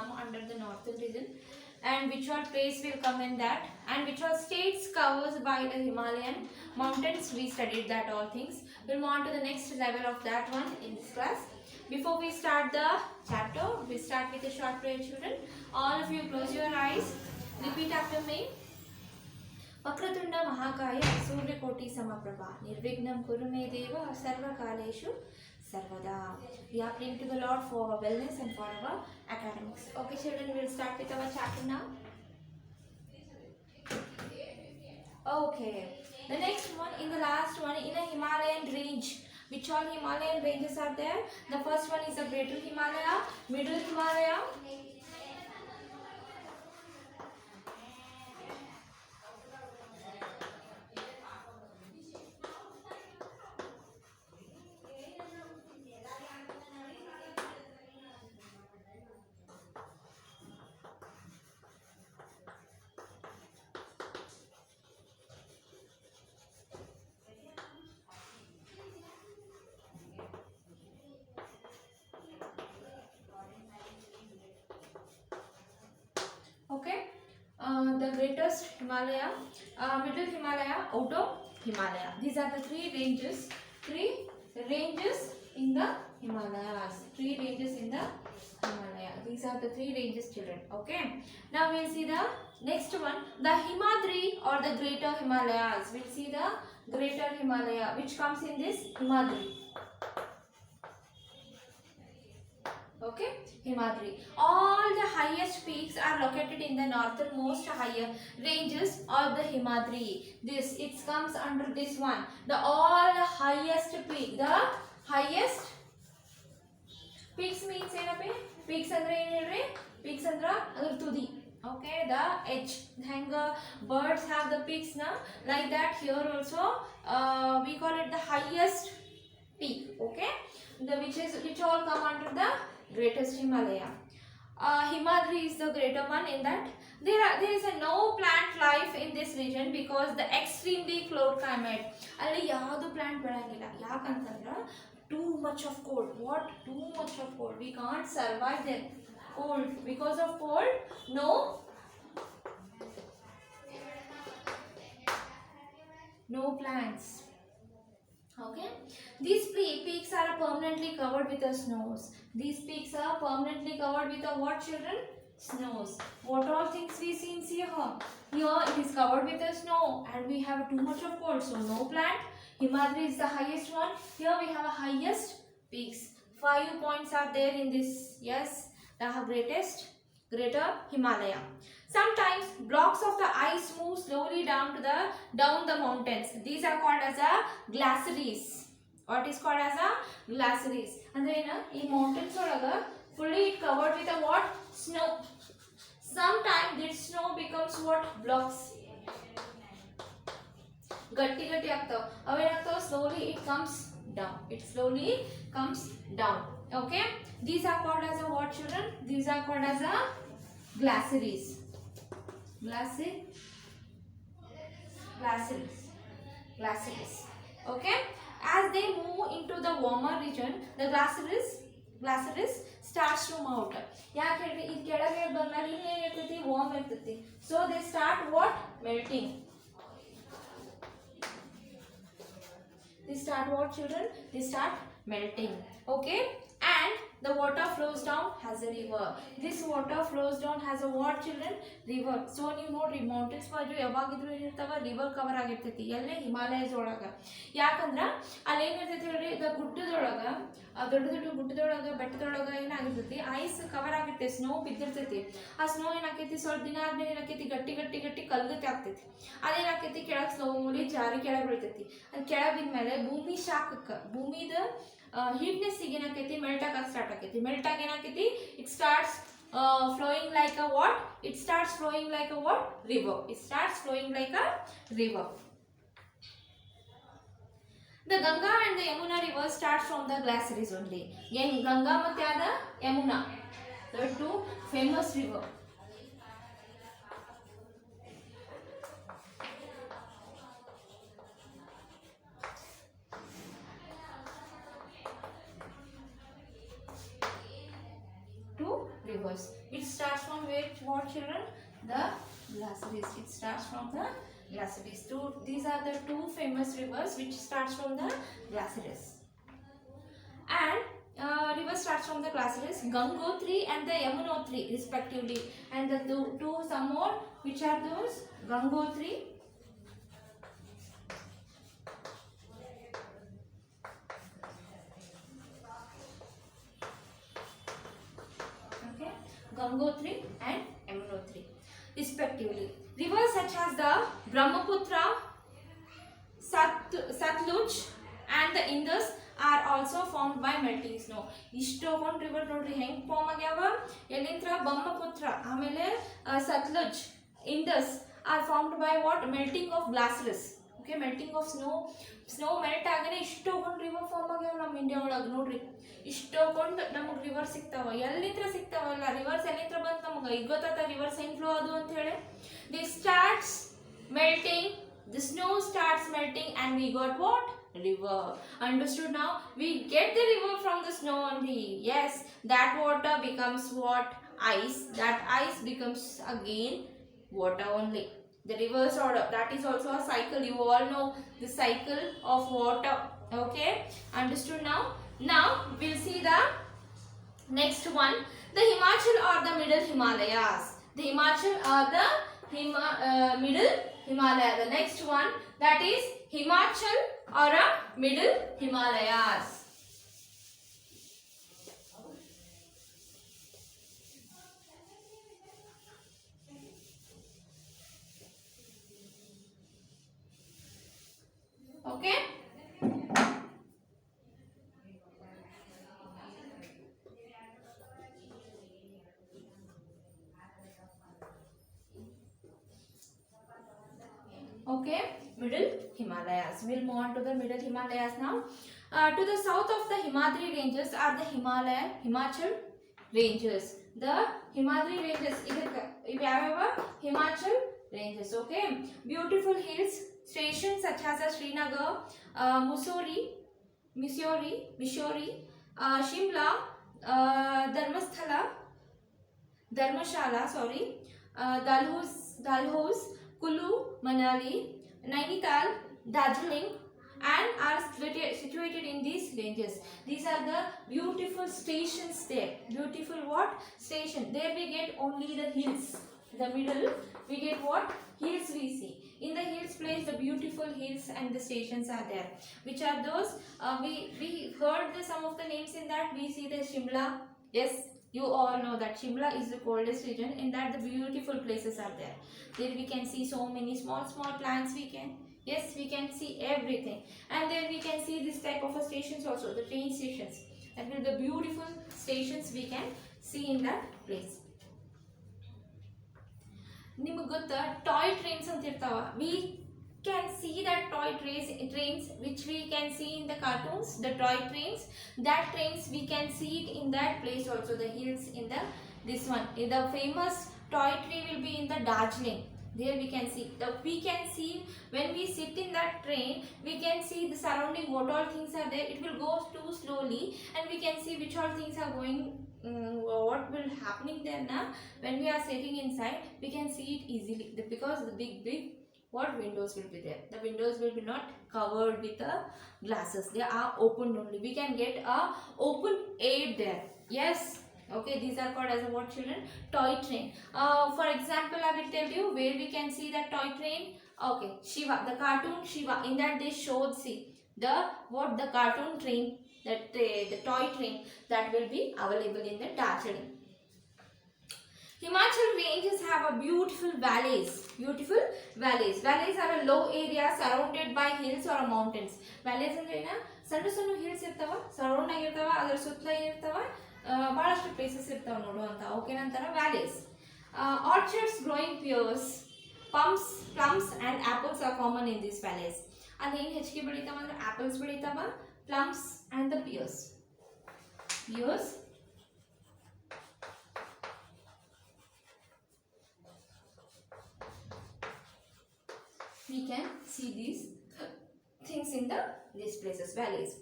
come under the northern region, and which all place will come in that, and which all states covers by the Himalayan mountains. We studied that all things. We'll move on to the next level of that one in this class. Before we start the chapter, we start with a short prayer, children. All of you close your eyes. Repeat after me. Vakratunda महाकाय सूर्यकोटि समप्रभा निर्विघ्नं कुरु मे देव सर्वकालेषु सर्वदा. We are praying to the Lord for our wellness and for our academics. Okay, children, we'll start with our chapter now. Okay, the next one, in the last one, in a Himalayan range. Which all Himalayan ranges are there? The first one is the Greater Himalaya, Middle Himalaya, the greatest Himalaya, middle Himalaya, outer Himalaya. These are the three ranges in the Himalayas. Three ranges in the Himalaya. These are the three ranges, children. Okay. Now we'll see the next one, the Himadri or the Greater Himalayas. We'll see the Greater Himalaya, which comes in this Himadri. Okay, Himadri. All the highest peaks are located in the northernmost higher ranges of the Himadri. This, it comes under this one. The all the highest peak, the highest peaks means ಏನಪ್ಪಿ peaks ಅಂದ್ರೆ ಏನು ಹೇಳ್ರಿ peaks ಅಂದ್ರೆ ಅದರ ತುದಿ. Okay, the edge. Hang birds have the peaks na, like that here also we call it the highest peak. Okay, the which all come under the greatest Himalaya. Himadri is the greater one. In that there is a no plant life in this region because the extremely cold climate. ಅಲ್ಲಿ ಯಾವುದು plant ಬೆಳೆಯಂಗಿಲ್ಲ. ಯಾಕಂತಂದ್ರೆ too much of cold. What? Too much of cold. We can't survive there. Cold. Because of cold, no plants. Okay, these peaks are permanently covered with the snows. These peaks are permanently covered with the what, children? Snows. What all things we see in here? Here it is covered with the snow and we have too much of cold, so no plant. Himadri is the highest one. Here we have a highest peaks. 5 points are there in this. Yes, the greater Himalaya. Sometimes blocks of the ice move slowly down the mountains. These are called as a glaciers. What is called as a glaciers? Andre ena ee mountains olaga fully covered with a what? Snow. Sometimes this snow becomes what? Blocks. Gatti agtav. Avenagtav slowly it comes down. It slowly comes down. Okay, these are called as a what, children? These are called as a glaciers. Glaciers. Okay, as they move into the warmer region, the glaciers starts to melt. ಯಾಕೆ ಹೇಳ್ರಿ ಇದು ಕೆಳಗೆ ಬಂದಾಗ ಇನ್ನೇನು ಇರ್ತೈತಿ, warm ಇರ್ತೈತಿ. So they start what? Melting. They start what, children? They start melting. Okay, and the water flows down as a river. This water flows down as a what, children? River. So ನೀವು ನೋಡ್ರಿ mountains ಬಾಜು ಯಾವಾಗಿದ್ರು ಏನಿರ್ತಾವ, river cover ಆಗಿರ್ತೈತಿ. ಎಲ್ಲೇ Himalayas ಒಳಗ. ಯಾಕಂದ್ರ ಅಲ್ಲಿ ಏನಿರ್ತೈತಿ ಹೇಳ್ರಿ, ಗುಡ್ಡದೊಳಗ ದೊಡ್ಡ ಗುಡ್ಡದೊಳಗ ಬೆಟ್ಟದೊಳಗ ಏನಾಗಿರ್ತೈತಿ, ಐಸ್ ಕವರ್ ಆಗಿರ್ತೈತಿ, ಸ್ನೋ ಬಿದ್ದಿರ್ತೈತಿ. ಆ ಸ್ನೋ ಏನಾಕೈತಿ, ಸ್ವಲ್ಪ ದಿನ ಆದ್ಮೇಲೆ ಏನಾಕೈತಿ, ಗಟ್ಟಿ ಕಲ್ಗತ್ತೆ ಆಗ್ತೈತಿ. ಅದೇನಾಕೈತಿ, ಕೆಳಗೆ ಸ್ಲೋಲಿ ಜಾರಿ ಕೆಳಗೆ ಬೀಳ್ತೈತಿ. ಅದು ಕೆಳಗೆ ಬಿದ್ಮೇಲೆ ಭೂಮಿ ಶಾಖಕ್ಕೆ, ಭೂಮಿದ heatness ಏನಾಕೈತಿ, ಮೆಲ್ಟ್ ಆಗಕ್ಕೆ ಸ್ಟಾರ್ಟ್ ಆಕೈತಿ. ಮೆಲ್ಟ್ ಆಗಿ ಏನಾಕೈತಿ, it starts flowing like a what? It starts flowing like a what? River. It starts flowing like a river. The Ganga and the Yamuna river starts from the glaciers only. Ganga ಮತ್ತೆ ಯಾದ Yamuna, the two famous river. Two rivers. It starts from where? What children? The glaciers. It starts from the glaciers. These are the two famous rivers which starts from the glaciers. And river starts from the glaciers, Gangotri and the Yamunotri respectively. And the two some more, which are those? Gangotri Gangotri and Yamunotri respectively. Rivers such as the Brahmaputra, Satluj and the Indus are also formed by melting snow. ಇಷ್ಟೊಂದು river ನೋಡ್ರಿ ಹೆಂಗ್ form ಆಗ್ಯಾವ ಎಲ್ಲಿಂದ್ರ ಬ್ರಹ್ಮಪುತ್ರ ಆಮೇಲೆ ಸತ್ಲುಜ್ Indus are formed by what? Melting of glaciers. Okay, melting of snow melt ಆಗನೆ ಇಷ್ಟೊಂದು river form ಆಗ್ಯಾವ ನಮ್ಮ India ಒಳಗೆ ನೋಡ್ರಿ. ಇಷ್ಟೊಂದು ನಮಗೆ ರಿವರ್ ಸಿಗ್ತಾವ. ಎಲ್ಲಿಂದ್ರ ಸಿಗ್ತಾವಲ್ಲ ರಿವರ್ಸ್ ಎಲ್ಲಿಂದ್ರ ಬಂತ ನಮಗೆ ಈಗ ಗೊತ್ತಾತ ರಿವರ್ಸ್ ಹೆಂಗ್ ಫ್ಲೋ ಅದು ಅಂತ ಹೇಳಿ. They starts melting, the snow starts melting and we got what? River. Understood now? We get the river from the snow only. Yes, that water becomes what? Ice. That ice becomes again water only. The reverse order. That is also a cycle. You all know the cycle of water. Okay? Understood now? Now we'll see the next one. The Himachal or the Middle Himalayas. The Himachal or the Middle Himalaya. The next one, that is Himachal or a Middle Himalayas. Okay. Okay, Middle Himalayas. We'll move on to the Middle Himalayas now. To the south of the Himadri ranges are the Himachal ranges. The Himadri ranges. Himachal ranges. Okay, beautiful hills stations such as Srinagar, Mussoorie, Shimla, Dharmashala, Dalhousie, Kulu, Manali, Nainital, Darjeeling, and are situated in these ranges. These are the beautiful stations there. Beautiful what? Station. There we get only the hills. The middle we get what? Hills we see. In the hills place the beautiful hills and the stations are there. Which are those? We heard some of the names in that. We see the Shimla. Yes. You all know that Shimla is the coldest region. In that the beautiful places are there. There we can see so many small plants we can. Yes, we can see everything. And then we can see this type of stations also. The train stations. That will be the beautiful stations we can see in that place. ನಿಮಗೆ ಗೊತ್ತಾ toy trains ಅಂತ ಇರ್ತಾವ. We can see that toy trains which we can see in the cartoons, the toy trains. That trains we can see it in that place also. The hills in the this one. The famous toy tree will be in the Darjeeling. There we can see. We can see when we sit in that train, we can see the surrounding what all things are there. It will go too slowly and we can see which all things are going. What will happening there now? When we are sitting inside, we can see it easily because the big what windows will be there. The windows will be not covered with the glasses. They are open only. We can get a open air there. Yes. Okay, these are called as a what children? Toy train. For example, I will tell you where we can see that toy train. Okay, Shiva, the cartoon Shiva. In that they showed, see the cartoon train, that the toy train that will be available in the Darjeeling. Himachal ranges have a beautiful valleys. Valleys are a low area surrounded by hills or mountains. Valleys ಅಂದ್ರೆ ಏನ ಸಣ್ಣ hills ಇರ್ತಾವ, surround ಆಗಿರ್ತಾವ, ಅದರ ಸುತ್ತಲ ಏನಿರ್ತಾವ ಬಹಳಷ್ಟು places ಇರ್ತಾವ ನೋಡುವಂತ. ಓಕೆ, ನಂತರ valleys. Orchards growing pears, plums and apples are common in these valleys. ಅಲ್ಲಿ ಏನು ಹೆಚ್ಚಿಗೆ ಬೆಳಿತಾವ ಅಂದ್ರೆ apples ಬೆಳಿತಾವ, plums and the pears. We can see these things in these places, valleys.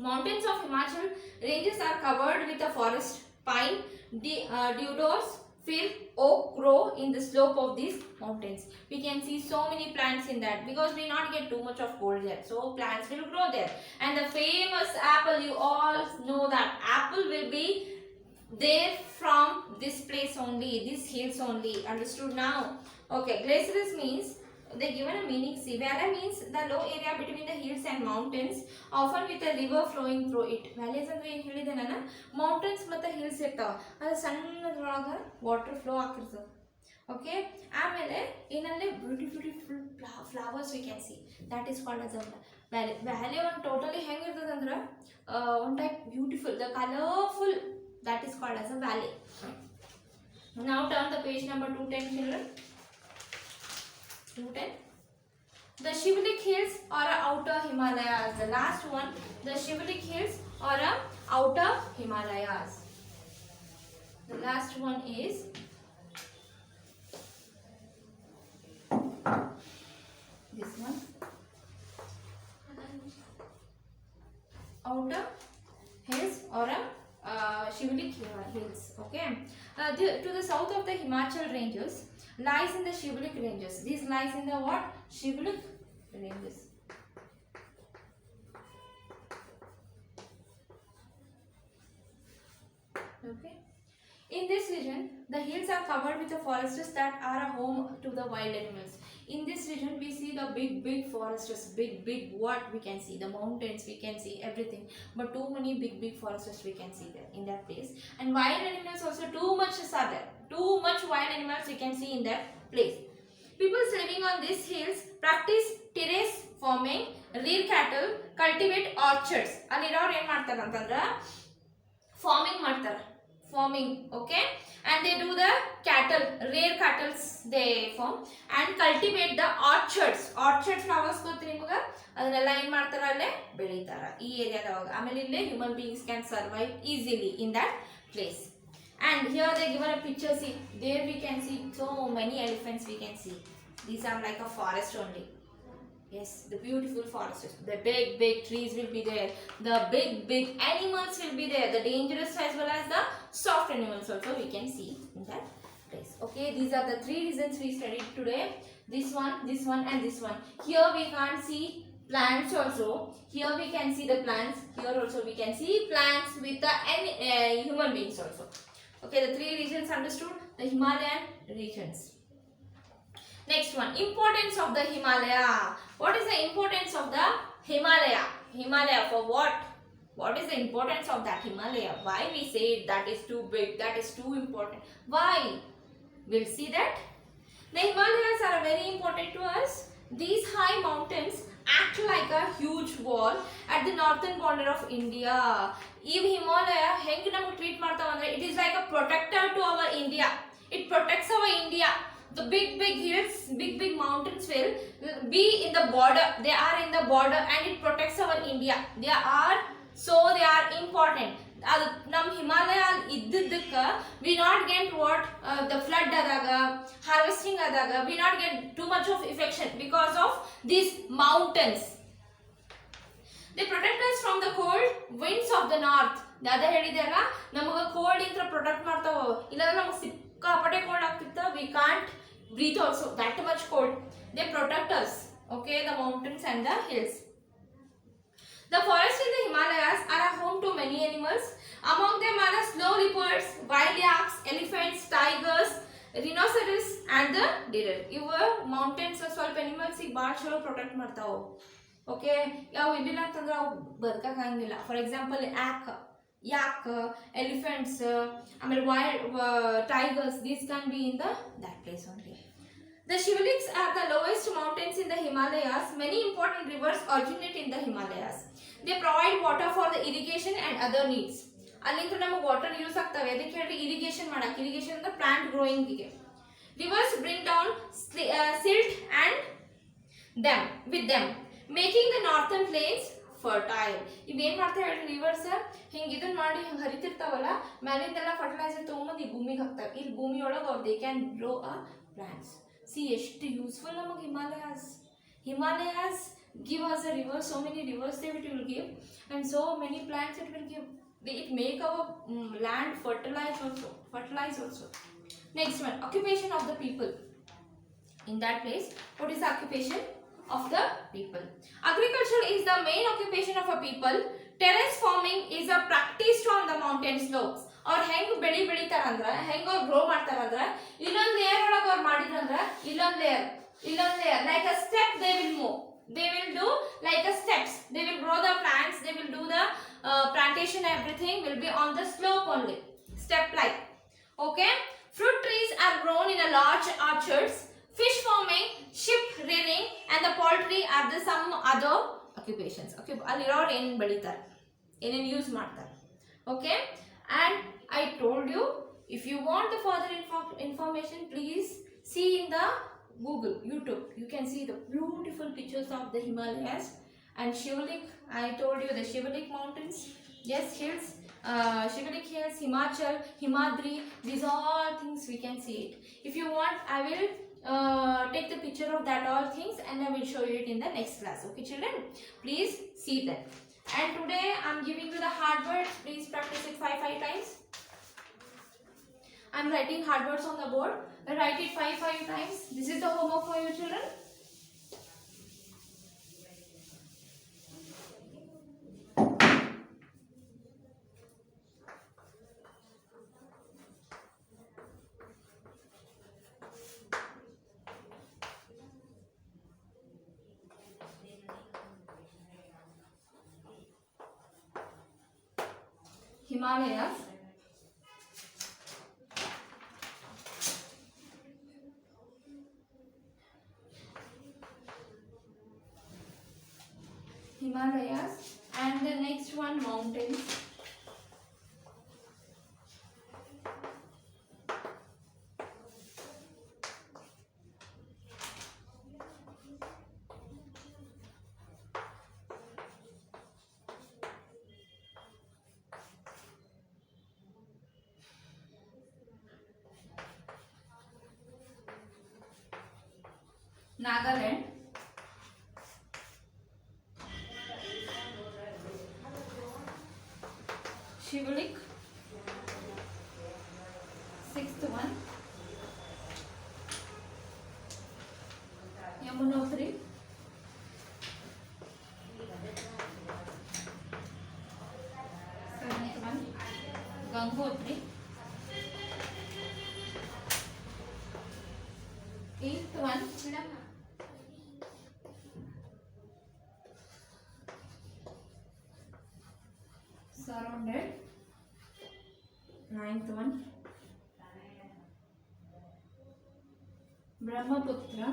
Mountains of Himachal ranges are covered with a forest, pine, Deodars, fir, oak grow in the slope of these mountains. We can see so many plants in that because we not get too much of cold there, so plants will grow there. And the famous apple, you all know that apple will be there from this place only, this hills only. Understood now? Okay, glaciers means they given a meaning. See, valley means the low area between the hills and mountains, often with a river flowing through it. Valleys ಅಂದ್ರೆ ಏನು ಹೇಳಿದೆ ನಾನು, mountains ಮತ್ತು hills ಇರ್ತಾವ, ಅದು ಸಣ್ಣದ್ರೊಳಗೆ water flow ಆಗ್ತಿರ್ತದೆ. Okay, ಆಮೇಲೆ ಏನಂದ್ರೆ beautiful flowers we can see, that is called as a valley. Valley ಒಂದು ಟೋಟಲಿ ಹೆಂಗಿರ್ತದೆ ಅಂದ್ರೆ ಒಂದು type beautiful, the colourful, that is called as a valley. Now turn the page number 210, children. 210. The Shivalik hills or outer Himalayas. The last one, the Shivalik hills or outer Himalayas. The last one is this one, outer hills or Shivalik hills. Okay, to the south of the Himachal ranges lies in the Shivalik ranges. This lies in the what? Shivalik ranges. Okay, in this region the hills are covered with the forests that are a home to the wild animals. In this region we see the big forests, big what we can see, the mountains we can see, everything, but too many big forests we can see there in that place. And wild animals also too much are there, too much wild animals we can see in that place. People living on these hills practice terrace farming, rear cattle, cultivate orchards. ಅಲ್ಲಿರೋರು ಏನು ಮಾಡ್ತಾರೆ ಅಂತಂದ್ರೆ farming ಮಾಡ್ತಾರೆ, farming. Okay, and they do the cattle, rare cattle they farm and cultivate the orchards. Orchard flowers ಗೊತ್ತು ನಿಮಗೆ, ಅದನ್ನೆಲ್ಲ ಏನು ಮಾಡ್ತಾರೆ ಅಲ್ಲೇ ಬೆಳೀತಾರೆ ಈ ಏರಿಯಾದವಾಗ. ಆಮೇಲೆ ಇಲ್ಲೇ human beings can survive easily in that place. And here they given a picture. See, there we can see so many elephants we can see. These are like a forest only. Yes, the beautiful forests, the big trees will be there, the big animals will be there, the dangerous as well as the soft animals also we can see in that place. Okay, these are the three reasons we studied today. This one and this one. Here we can't see plants also, here we can see the plants, here also we can see plants with the human beings also. Okay, the three regions understood, the Himalayan regions. Next one, importance of the Himalaya. What is the importance of the Himalaya? Himalaya for what? What is the importance of that Himalaya? Why we say that is too big, that is too important? Why? We'll see that. The Himalayas are very important to us. These high mountains act like a huge wall at the northern border of India. If Himalaya ಹೆಂಗೆ ನಮಗೆ treat ಮಾಡ್ತಾವ ಅಂದ್ರೆ, it is like a protector to our India. It protects our India. The big hills, big mountains will be in the border. They are in the border and it protects our India. They are important. Nam Himalaya iddidaka we not get what the flood adaga, harvesting adaga, we not get too much of affection because of these mountains. They protect us from the cold winds of the north. ಅದೇ ಹೇಳಿದೆ ಅಲ್ಲ, ನಮಗೆ cold ಇಂದ protect ಮಾಡ್ತಾವ, ಇಲ್ಲಾಂದ್ರೆ ನಮಗೆ ಸಿಕ್ಕಾಪಟ್ಟೆ cold ಆಗ್ತಿತ್ತ, we can't breathe also, that much cold. They protect us. Okay, the mountains and the hills. The forests in the Himalayas are a home to many animals. Among them are the snow leopards, wild yaks, elephants, tigers, rhinoceros and the deer. Iವ mountains ಸ್ವಲ್ಪ animals ಗೆ ಭಾಳ ಚಲೋ protect ಮಾಡ್ತಾವ. Okay, ಯಾವ ಇಲ್ಲಿಲ್ಲ ಅಂತಂದ್ರೆ ಅವು ಬದುಕಕ್ಕಾಗಿಲ್ಲ. For example yak, elephants, wild tigers, these can be in that place only. The Shivaliks are the lowest mountains in the Himalayas. Many important rivers originate in the Himalayas. They provide water for the irrigation and other needs. ಅಲ್ಲಿಂದ ನಮಗೆ water use ಆಗ್ತವೆ, ಅದಕ್ಕೆ ಹೇಳಿ irrigation ಮಾಡಕ್ಕೆ. Irrigation ಅಂದ್ರೆ plant ಗ್ರೋಯಿಂಗಿಗೆ. Rivers bring down silt and with them, making the northern plains fertile. ಇವೇನ್ ಮಾಡ್ತಾ ಹೇಳಿ, reverse ಹಿಂಗೆ ಇದನ್ನ ಮಾಡಿ ಹಿಂಗೆ ಹರಿತಿರ್ತಾವಲ್ಲ, ಮೇಲಿಂದೆಲ್ಲ ಫರ್ಟಿಲೈಸರ್ ತೊಗೊಂಬಂದು ಈ ಭೂಮಿಗೆ ಹಾಕ್ತಾರೆ. ಇಲ್ಲಿ ಭೂಮಿಯೊಳಗೆ ಅವ್ರು they can grow a plants. C ಎಷ್ಟು ಯೂಸ್ಫುಲ್ ನಮಗೆ Himalayas give us a river, so many rivers they will give and so many plants it will give. It make our land fertilize also. Next one, occupation of the people. In that place, what is the occupation of the people? Agriculture is the main occupation of a people. Terrace farming is a practiced on the mountain slopes. Or ಹೆಂಗ್ ಬೆಳಿ ಬೆಳಿತಾರಂದ್ರ ಹೆಂಗ್ ಅವ್ರು grow ಮಾಡ್ತಾರಂದ್ರ ಇಲ್ಲೊಂದ್ layer ಒಳಗೆ ಅವ್ರು ಮಾಡಿದ್ರಂದ್ರ ಇಲ್ಲೊಂದ್ layer like a step they will move. They will do like a steps. They will grow the plants. They will do the plantation. Everything will be on the slope only, step like. Okay. Fruit trees are grown in a large orchards. Fish farming, ship rearing, and the poultry are the some other occupations. Okay. Alliror in beditar, in use ಮಾಡ್ತಾರೆ. Okay. And I told you, if you want the further information, please see in the Google, YouTube. You can see the beautiful pictures of the Himalayas and Shivalik. I told you the Shivalik mountains. Yes, hills. Shivalik hills, Himachal, Himadri. These all things we can see it. If you want, I will take the picture of that all things and I will show you it in the next class. Okay, children? Please see that. And today I am giving you the hard words. Please practice it 5 times. I am writing hard words on the board. Write it 5 times. This is the homework for you, children. Himalayas. Himalayas, and the next one, mountains. Nagaland. Shivalik. 6th one, Yamunotri. 7th one, Gangotri. 8th one, surrounded. 9th one, Brahmaputra.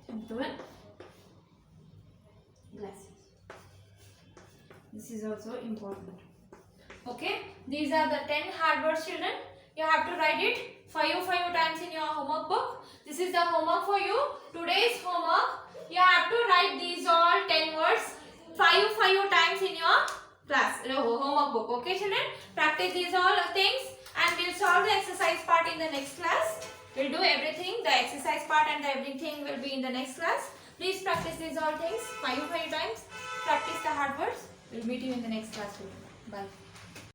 10th one, glasses. This is also important. Okay, these are the 10 hard words, children. You have to write it 5 times in your homework book. This is the homework for you. Today's homework, you have to write these all 10 words 5 times in your class homework book. Okay, children? Practice these all things and we'll solve the exercise part in the next class. We'll do everything. The exercise part and everything will be in the next class. Please practice these all things 5 times. Practice the hard words. We'll meet you in the next class. Bye.